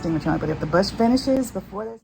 extinguisher on, but if the brush finishes before this.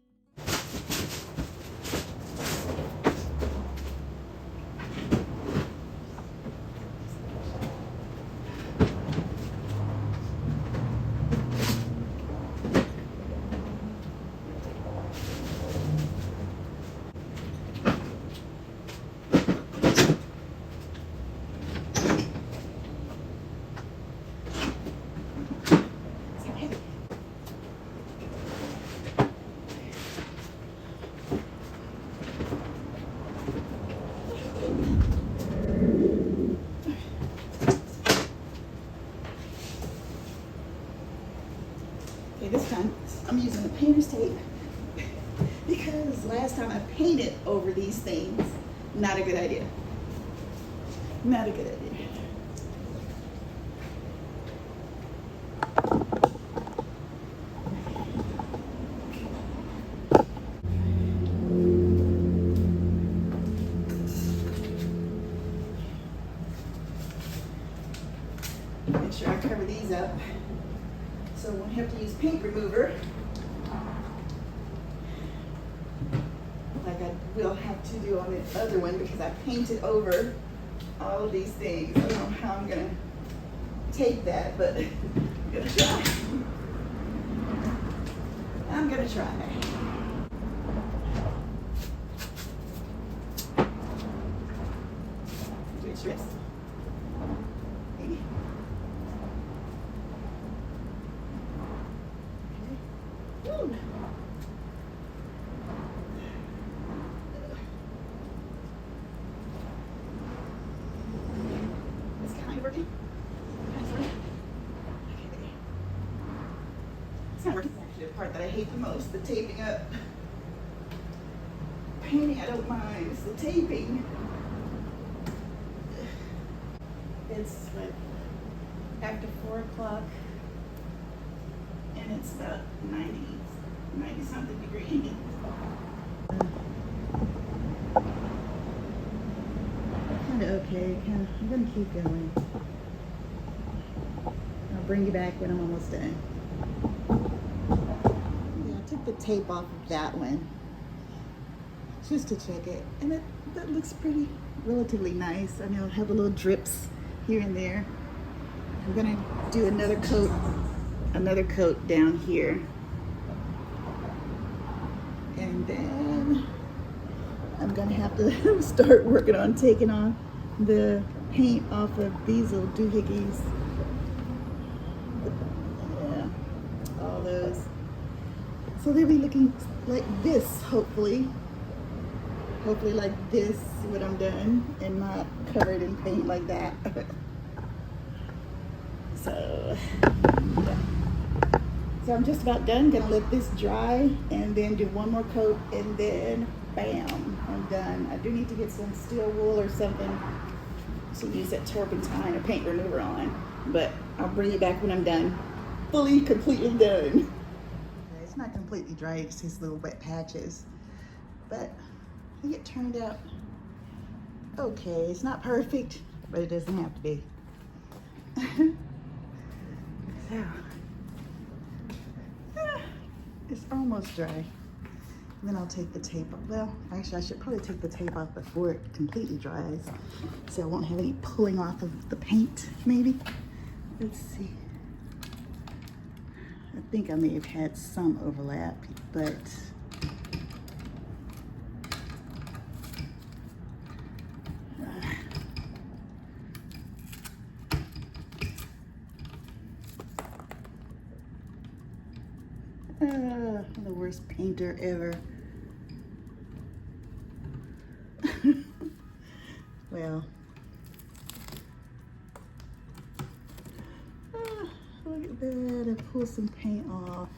Okay, this time I'm using the painter's tape because last time I painted over these things. Not a good idea. Not a good idea. Make sure I cover these up so I won't have to use paint remover like I will have to do on the other one because I painted over all of these things. I don't know how I'm gonna tape that, but I'm gonna try. I'm gonna try. Do it strips. Woo. Is it kind of working? Okay. It's not working. It's actually the part that I hate the most, the taping up. Painting, I don't mind. It's the taping. It's like after 4 o'clock. And it's about 90 something degrees. Kind of okay. I'm gonna keep going. I'll bring you back when I'm almost done. Yeah, I took the tape off of that one just to check it, and that looks pretty relatively nice. I know I have the little drips here and there. I'm gonna do another coat down here, and then I'm gonna have to start working on taking on the paint off of these little doohickeys. Yeah, all those. So they'll be looking like this, hopefully like this when I'm done and not covered in paint like that. So yeah. So I'm just about done. Gonna let this dry and then do one more coat and then bam, I'm done. I do need to get some steel wool or something to use that turpentine or paint remover on, but I'll bring you back when I'm done. Completely done. It's not completely dry, it's just little wet patches, but I think it turned out okay. It's not perfect, but it doesn't have to be. So, it's almost dry. And then I'll take the tape off. Well, actually, I should probably take the tape off before it completely dries, so I won't have any pulling off of the paint, maybe. Let's see. I think I may have had some overlap, but I'm the worst painter ever. Well, look at that. I pulled some paint off.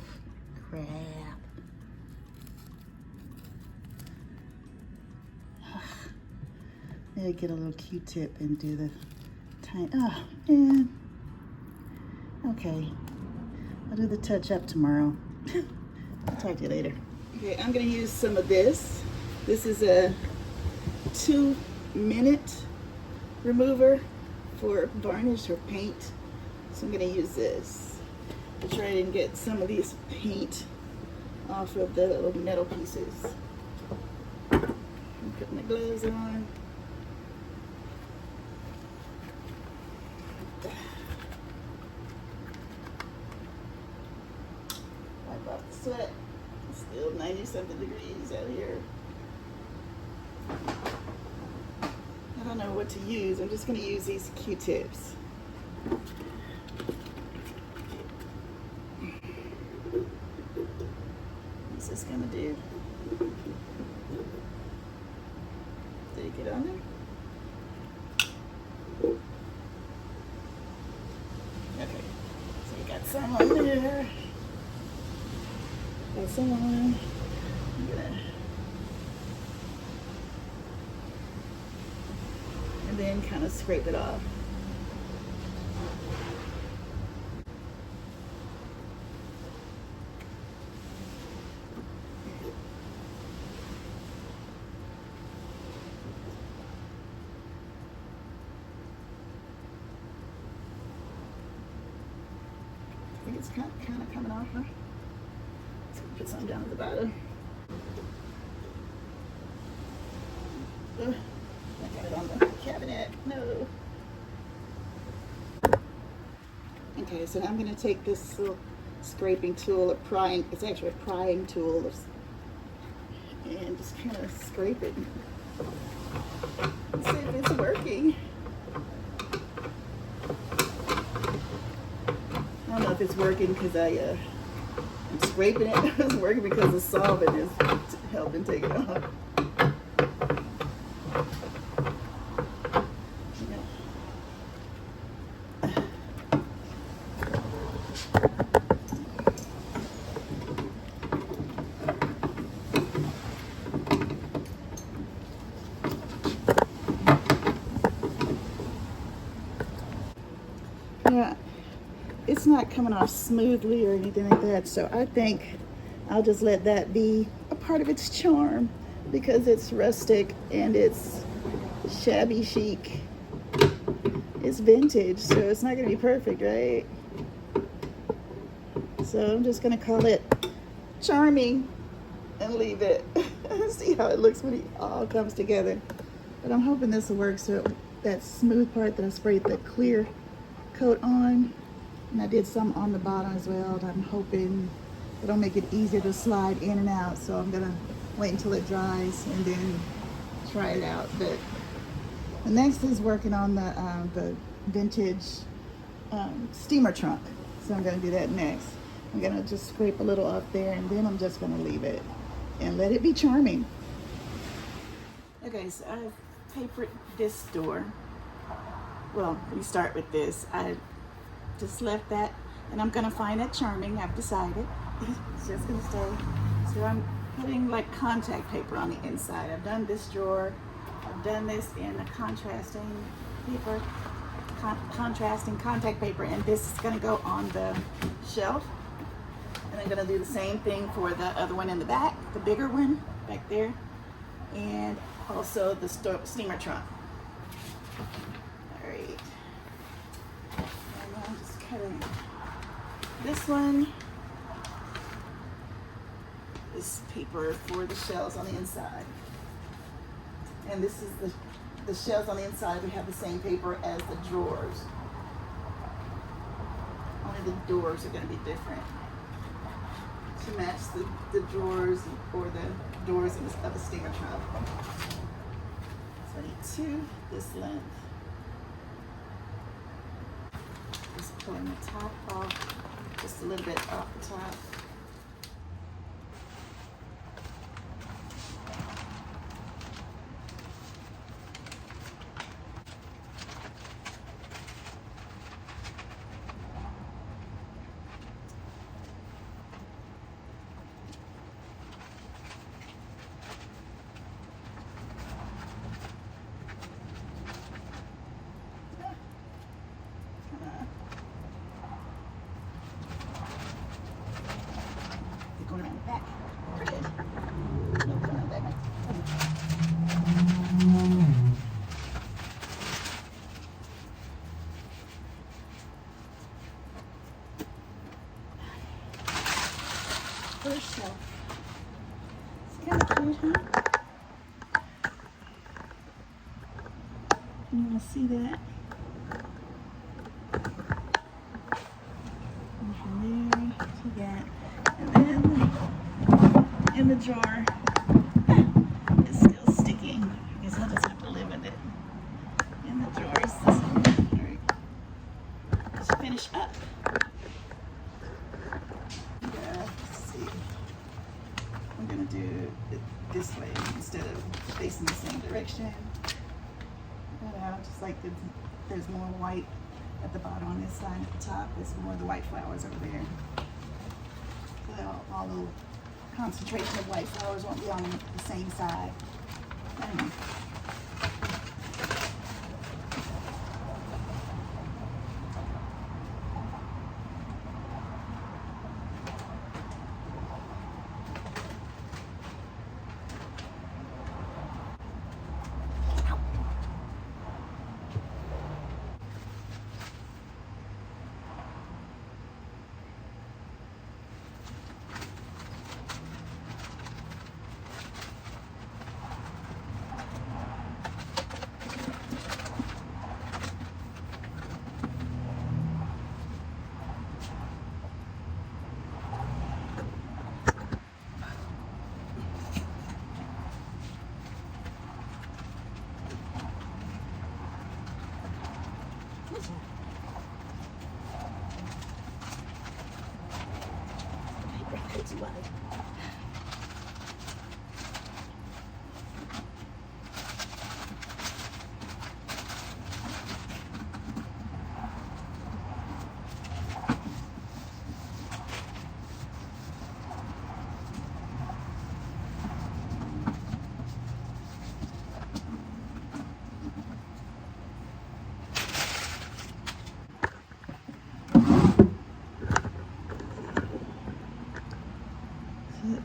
Crap. Maybe get a little Q-tip and do the tiny. Oh, man. Okay. I'll do the touch up tomorrow. I'll talk to you later. Okay, I'm gonna use some of this. This is a 2-minute remover for varnish or paint. So I'm gonna use this. to try and get some of these paint off of the little metal pieces. I'm putting my gloves on. Wipe off the sweat. It's still 90-something degrees out here. I don't know what to use. I'm just going to use these Q-tips. What's this going to do? Did it get on there? Okay. So we got some on there. Got some on. I'm gonna. And then kind of scrape it off. I think it's kind of coming off, huh? Let's put some down at the bottom. Ugh, I got it on the cabinet. No. Okay, so now I'm going to take this little scraping tool, it's actually a prying tool, and just kind of scrape it and see if it's working. I don't know if it's working because I'm scraping it. It's working because the solvent is helping take it off. Yeah, it's not coming off smoothly or anything like that, so I think I'll just let that be a part of its charm because it's rustic and it's shabby chic. It's vintage, so it's not going to be perfect, right? So I'm just going to call it charming and leave it. See how it looks when it all comes together. But I'm hoping this will work, so that smooth part that I sprayed the clear coat on, and I did some on the bottom as well, and I'm hoping it'll make it easier to slide in and out. So I'm gonna wait until it dries and then try it out. But the next is working on the vintage steamer trunk, so I'm gonna do that next. I'm gonna just scrape a little up there, and then I'm just gonna leave it and let it be charming. Okay, so I've papered this door. Well, we start with this. I just left that, and I'm gonna find it charming. I've decided. It's just gonna stay. So I'm putting like contact paper on the inside. I've done this drawer. I've done this in a contrasting paper, contrasting contact paper, and this is gonna go on the shelf. And I'm gonna do the same thing for the other one in the back, the bigger one back there, and also the steamer trunk. And I'm just cutting this one, this paper for the shells on the inside. And this is the shells on the inside. We have the same paper as the drawers. Only the doors are going to be different to match the drawers or the doors of the steamer trunk. So I need two this length. Just pulling the top off, just a little bit off the top. You want to see that? And from there to that. And then in the jar, it's still sticking. I guess I'll just have to live with it. In the drawers. All right. Let's finish up. Yeah, let's see. I'm gonna do it this way instead of facing the same direction. Just like there's more white at the bottom on this side. At the top, there's more of the white flowers over there. So all the concentration of white flowers won't be on the same side. Anyway.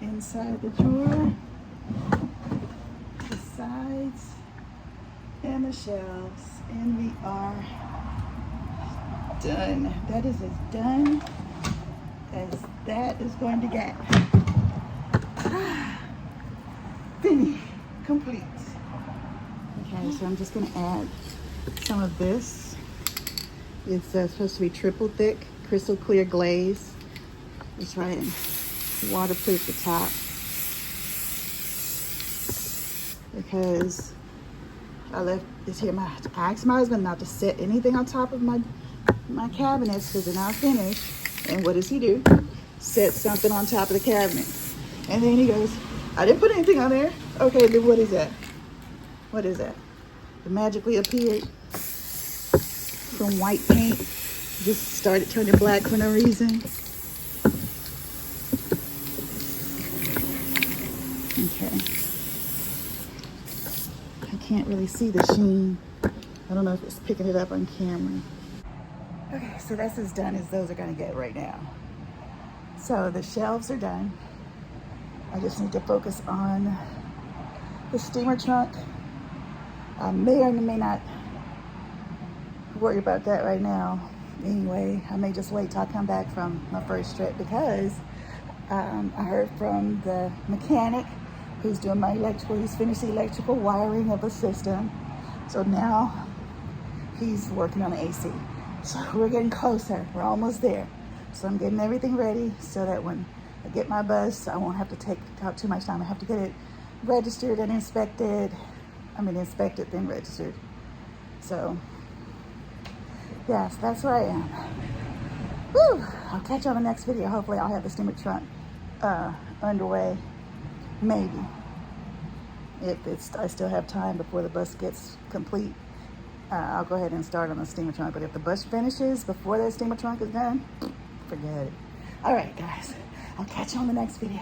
Inside the drawer, the sides, and the shelves, and we are done. That is as done as that is going to get. Finish, complete. Okay, so I'm just going to add some of this. It's supposed to be triple thick, crystal clear glaze. Let's try it. Waterproof the top because I left this here. I asked my husband not to set anything on top of my cabinets because they're not finished. And what does he do? Set something on top of the cabinet. And then he goes, I didn't put anything on there. Okay, then what is that? What is that? It magically appeared from white paint. Just started turning black for no reason. Okay. I can't really see the sheen. I don't know if it's picking it up on camera. Okay, so that's as done as those are gonna get right now. So the shelves are done. I just need to focus on the steamer trunk. I may or may not worry about that right now. Anyway, I may just wait till I come back from my first trip because I heard from the mechanic who's doing my electrical. He's finished the electrical wiring of the system. So now he's working on the AC. So we're getting closer. We're almost there. So I'm getting everything ready so that when I get my bus, I won't have to take out too much time. I have to get it registered and inspected. Inspected, then registered. So, yes, that's where I am. Whew. I'll catch you on the next video. Hopefully I'll have the steamer trunk underway. Maybe. If I still have time before the bus gets complete, I'll go ahead and start on the steamer trunk. But if the bus finishes before that steamer trunk is done, forget it. All right, guys. I'll catch you on the next video.